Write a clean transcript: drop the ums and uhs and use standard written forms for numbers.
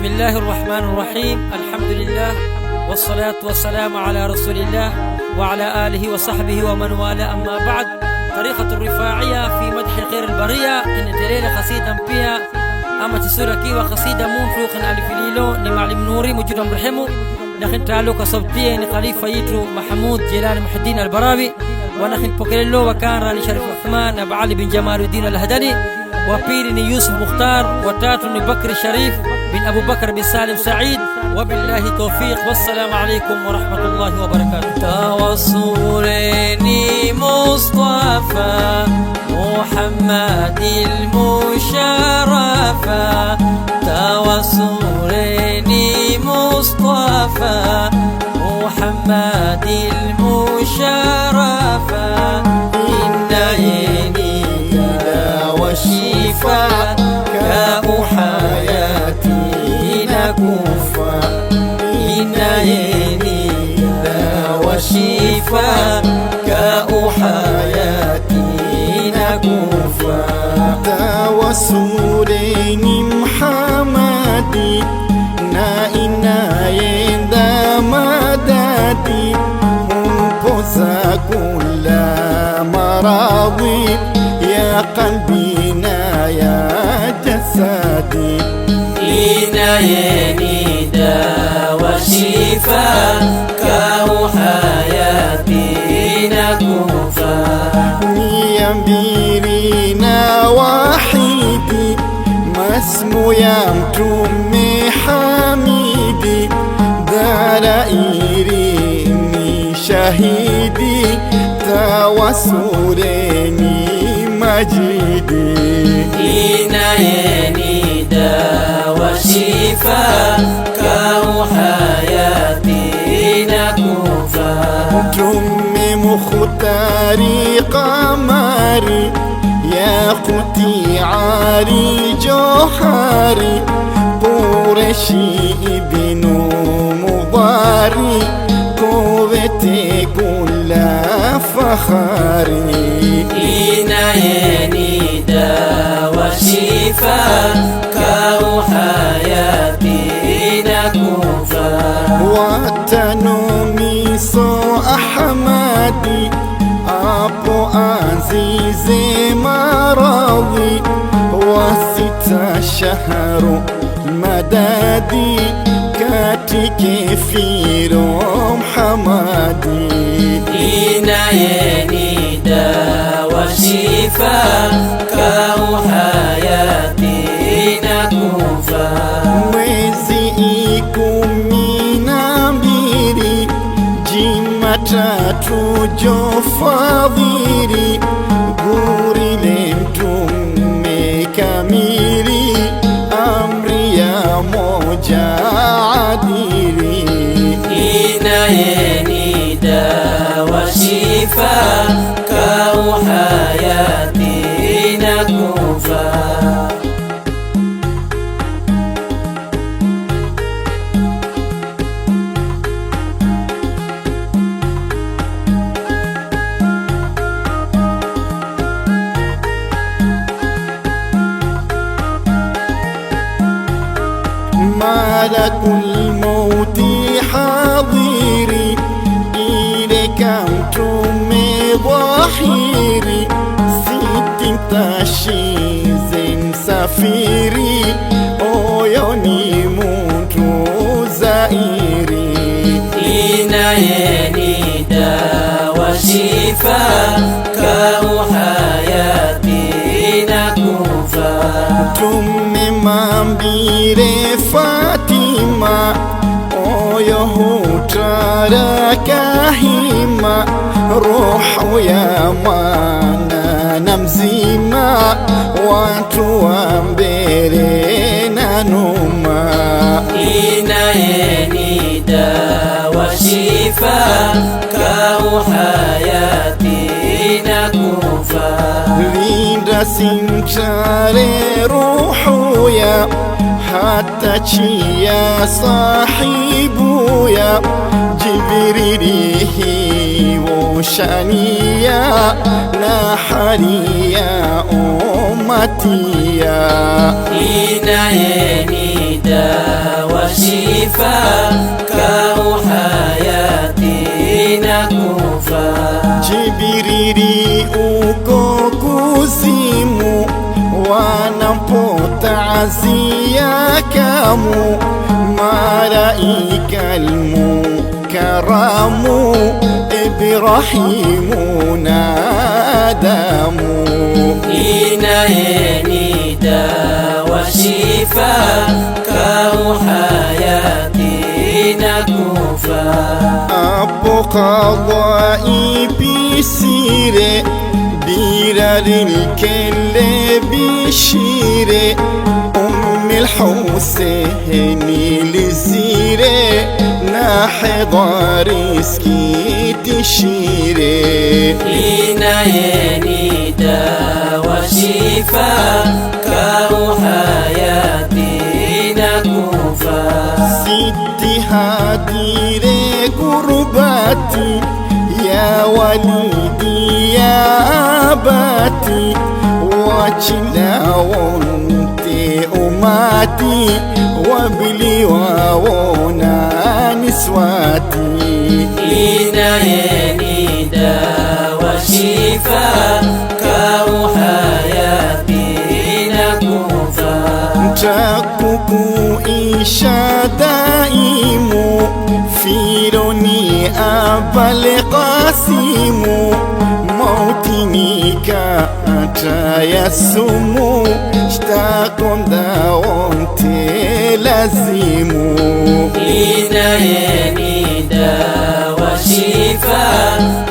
بسم الله الرحمن الرحيم. الحمد لله والصلاة والسلام على رسول الله وعلى آله وصحبه ومن والاه. أما بعد، طريقة الرفاعية في مدح خير البرية إن تليل قصيدة بيها أما تسورة كيوة قصيدة منفوق ألف ليلو لمعلم نوري موجود مرحمه نحن تعلق صوتية لخليفة يترو محمود جلال محي الدين البراوي، ونحن بوكيلو وكان راني شريف عثمان أبو علي بن جمال الدين الهدني، وبيرني يوسف مختار، وتاتني بكر الشريف بن أبو بكر بن سالم سعيد. وبالله توفيق، والسلام عليكم ورحمة الله وبركاته. توصلني مصطفى محمد المشرفة، توصلني مصطفى محمد المشرفة، إن ينينا والشفاء كأو حياتي نكوفا، إن ينينا والشفاء كأو حياتي نكوفا. توسلني محمدي na yenda madadi humpoza kula maradhi ya qalbina ya jasadi, ina yenida wa shifa kau hayati nakufa, niambiri na wahidi masmu ya mtume Hamidi, dharairi ni shahidi, tawasuleni majidi, ina yenida wa shifa kau hayati nakufa. mtume mukhtari qamari yaquti ari johari, Qureshi ibnu Mudari kuvete kula fakhari, ina yenida wa shifa kau hayati nakufa. watanumiso Ahmadi apo azize maradhi, wasita shahru madadi katike firo Muhammadi, ina yenida wa shifa kau hayati nakufa. mwezi 12 Jumatatu Jofadhiri, gurile mtume kamili, amri ya moja adili, ina yenida wa shifa kau hayati nakufa. malakul mauti hadiri, ileka mtume dhahiri, siti mtashize msafiri, oyoni muntu zairi, ina yenida wa shifa kau hayati nakufa. mtume mambire Fatima, oyo hutara kahima, roho ya mwana na mzima, watu wa mbele na numa, ina yenida wa shifa kau hayati nakufa. linda simchare ruhu ya hata chia sahibu ya Jibrilihi woshania na haria umatia, ina yenida وشفاء كحياتي نكفى Jibrili uko kuzimu, wanapotazia kamu, malaika almukaramu, Ibrahimu na Adamu. إنني داء وشفاء كحياتي نكفى Apo qadai bisire, biraril kelle bishire, الحسين لزيري نحضر سكيت شيري إنني داء وشفاء كحياتي نكفى ستي هاديري قرباتي يا وليدي يا أباتي وجنا وانتي أماتي وبلي وونا نسواتي إنني داء وشفاء كحياتي نكفى تكوكو إيشا دائم فيروني أبا القاسم موتني كأتا يسمو اشتاق داومت لازمو إنني داء وشفاء